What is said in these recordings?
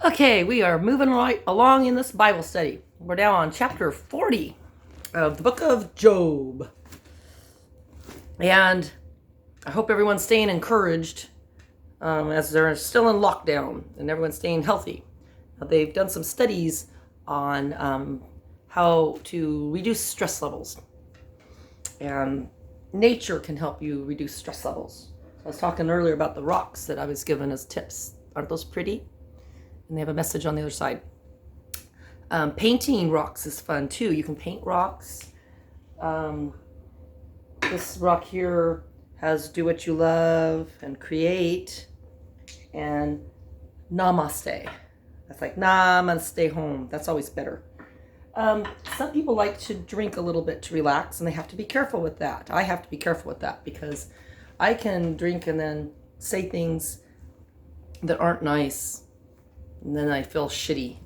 Okay, we are moving right along in this Bible study. We're now on chapter 40 of the book of Job. And I hope everyone's staying encouraged as they're still in lockdown and everyone's staying healthy. They've done some studies on how to reduce stress levels. And nature can help you reduce stress levels. I was talking earlier about the rocks that I was given as tips. Aren't those pretty? And they have a message on the other side. Painting rocks is fun too. You can paint rocks. This rock here has do what you love and create and namaste. That's like, nah, I'm gonna stay home. That's always better. Some people like to drink a little bit to relax, and they have to be careful with that. I have to be careful with that because I can drink and then say things that aren't nice, and then I feel shitty.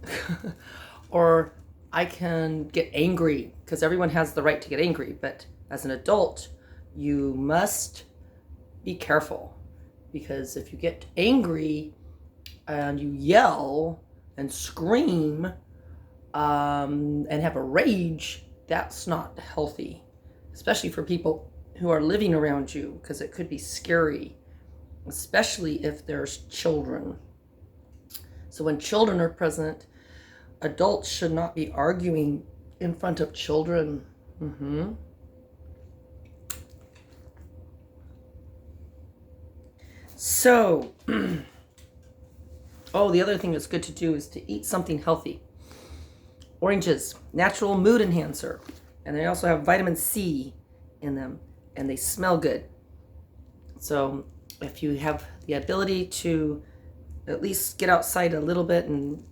Or I can get angry, because everyone has the right to get angry, but as an adult, you must be careful, because if you get angry and you yell and scream and have a rage, that's not healthy, especially for people who are living around you, because it could be scary, especially if there's children. So when children are present, adults should not be arguing in front of children. So, the other thing that's good to do is to eat something healthy. Oranges, natural mood enhancer. And they also have vitamin C in them, and they smell good. So if you have the ability to at least get outside a little bit and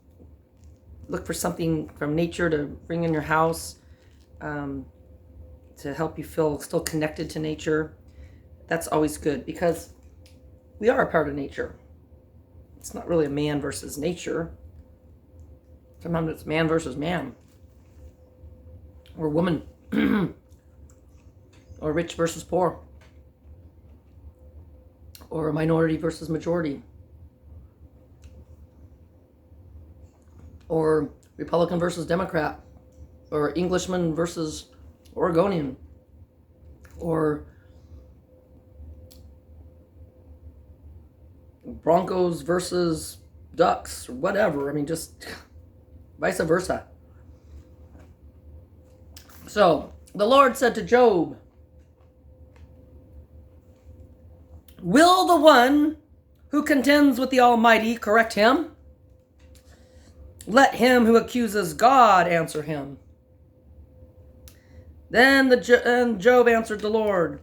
look for something from nature to bring in your house to help you feel still connected to nature, that's always good, because we are a part of nature. It's not really a man versus nature. Sometimes it's man versus man, or woman, or rich versus poor, or minority versus majority, or Republican versus Democrat, or Englishman versus Oregonian, or Broncos versus Ducks, or whatever. I mean, just vice versa. So the Lord said to Job, "Will the one who contends with the Almighty correct him? Let him who accuses God answer him." Then Job answered the Lord,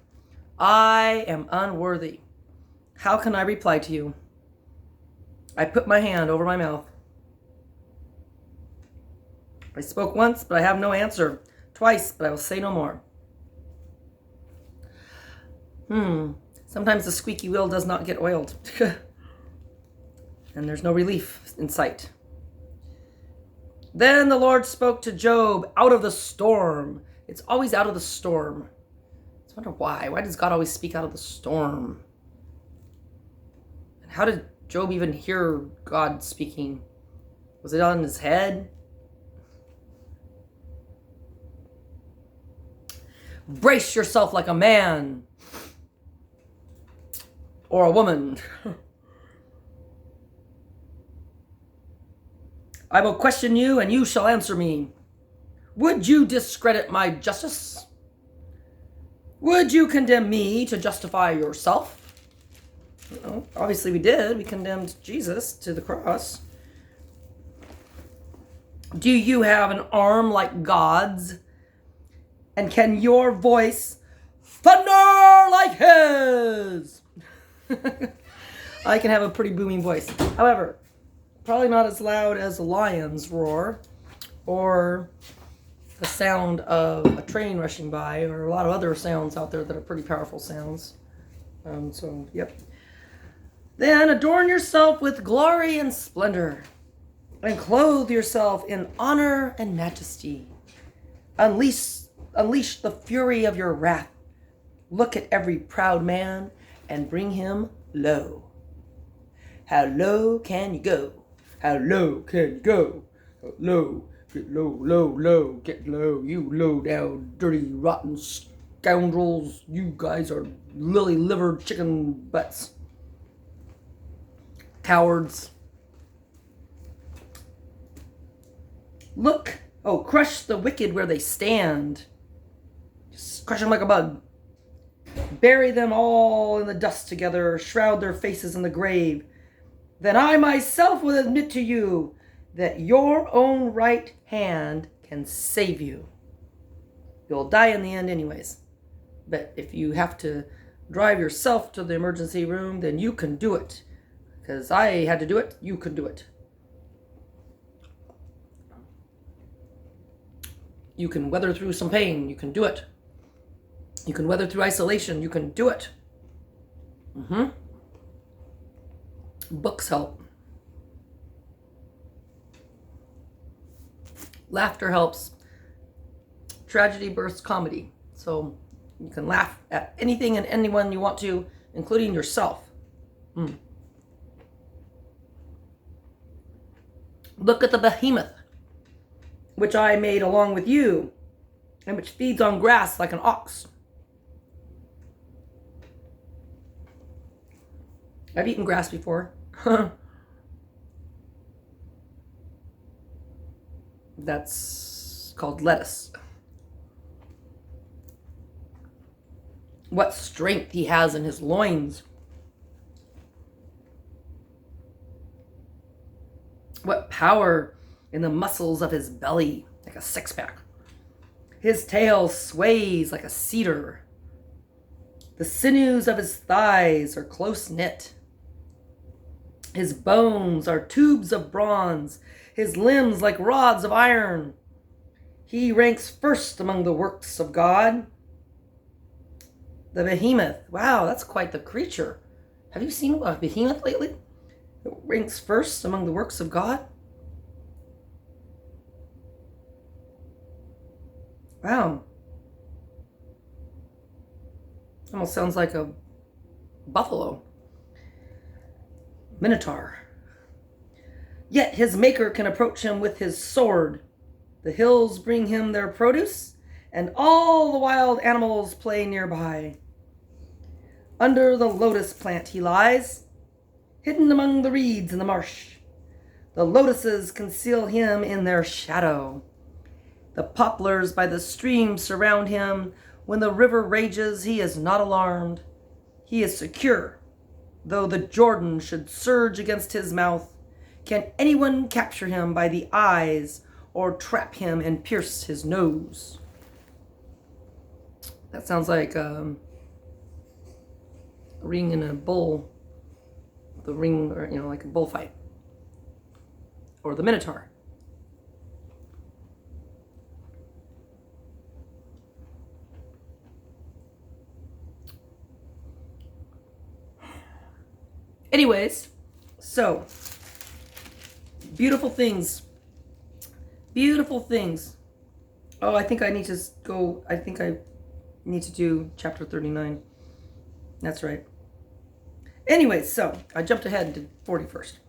"I am unworthy. How can I reply to you? I put my hand over my mouth. I spoke once, but I have no answer. Twice, but I will say no more." Sometimes the squeaky wheel does not get oiled. And there's no relief in sight. Then the Lord spoke to Job out of the storm. It's always out of the storm. I wonder why. Why does God always speak out of the storm? And how did Job even hear God speaking? Was it on his head? Brace yourself like a man or a woman. I will question you, and you shall answer me. Would you discredit my justice? Would you condemn me to justify yourself? Well, obviously we did. We condemned Jesus to the cross. Do you have an arm like God's? And can your voice thunder like his? I can have a pretty booming voice. However, probably not as loud as a lion's roar, or the sound of a train rushing by, or a lot of other sounds out there that are pretty powerful sounds. Yep. Then adorn yourself with glory and splendor, and clothe yourself in honor and majesty. Unleash the fury of your wrath. Look at every proud man and bring him low. How low can you go? How low can you go? Low, get low, low, low, get low. You low down, dirty, rotten scoundrels. You guys are lily-livered chicken butts. Cowards. Look, oh, crush the wicked where they stand. Just crush them like a bug. Bury them all in the dust together, shroud their faces in the grave. Then I myself will admit to you that your own right hand can save you. You'll die in the end anyways. But if you have to drive yourself to the emergency room, then you can do it. Because I had to do it, you can do it. You can weather through some pain, you can do it. You can weather through isolation, you can do it. Books help. Laughter helps. Tragedy births comedy. So you can laugh at anything and anyone you want to, including yourself. Look at the behemoth, which I made along with you, and which feeds on grass like an ox. I've eaten grass before. That's called lettuce. What strength he has in his loins. What power in the muscles of his belly, like a six-pack. His tail sways like a cedar. The sinews of his thighs are close-knit. His bones are tubes of bronze, his limbs like rods of iron. He ranks first among the works of God. The behemoth. Wow, that's quite the creature. Have you seen a behemoth lately? It ranks first among the works of God? Wow. Almost sounds like a buffalo. Minotaur. Yet his maker can approach him with his sword. The hills bring him their produce, and all the wild animals play nearby. Under the lotus plant he lies, hidden among the reeds in the marsh. The lotuses conceal him in their shadow. The poplars by the stream surround him. When the river rages, he is not alarmed. He is secure, though the Jordan should surge against his mouth. Can anyone capture him by the eyes or trap him and pierce his nose? That sounds like a ring in a bull. The ring, or like a bullfight. Or the Minotaur. Anyways, so beautiful things. Beautiful things. Oh, I think I need to go. I think I need to do chapter 39. That's right. Anyways, so I jumped ahead and did 40 first.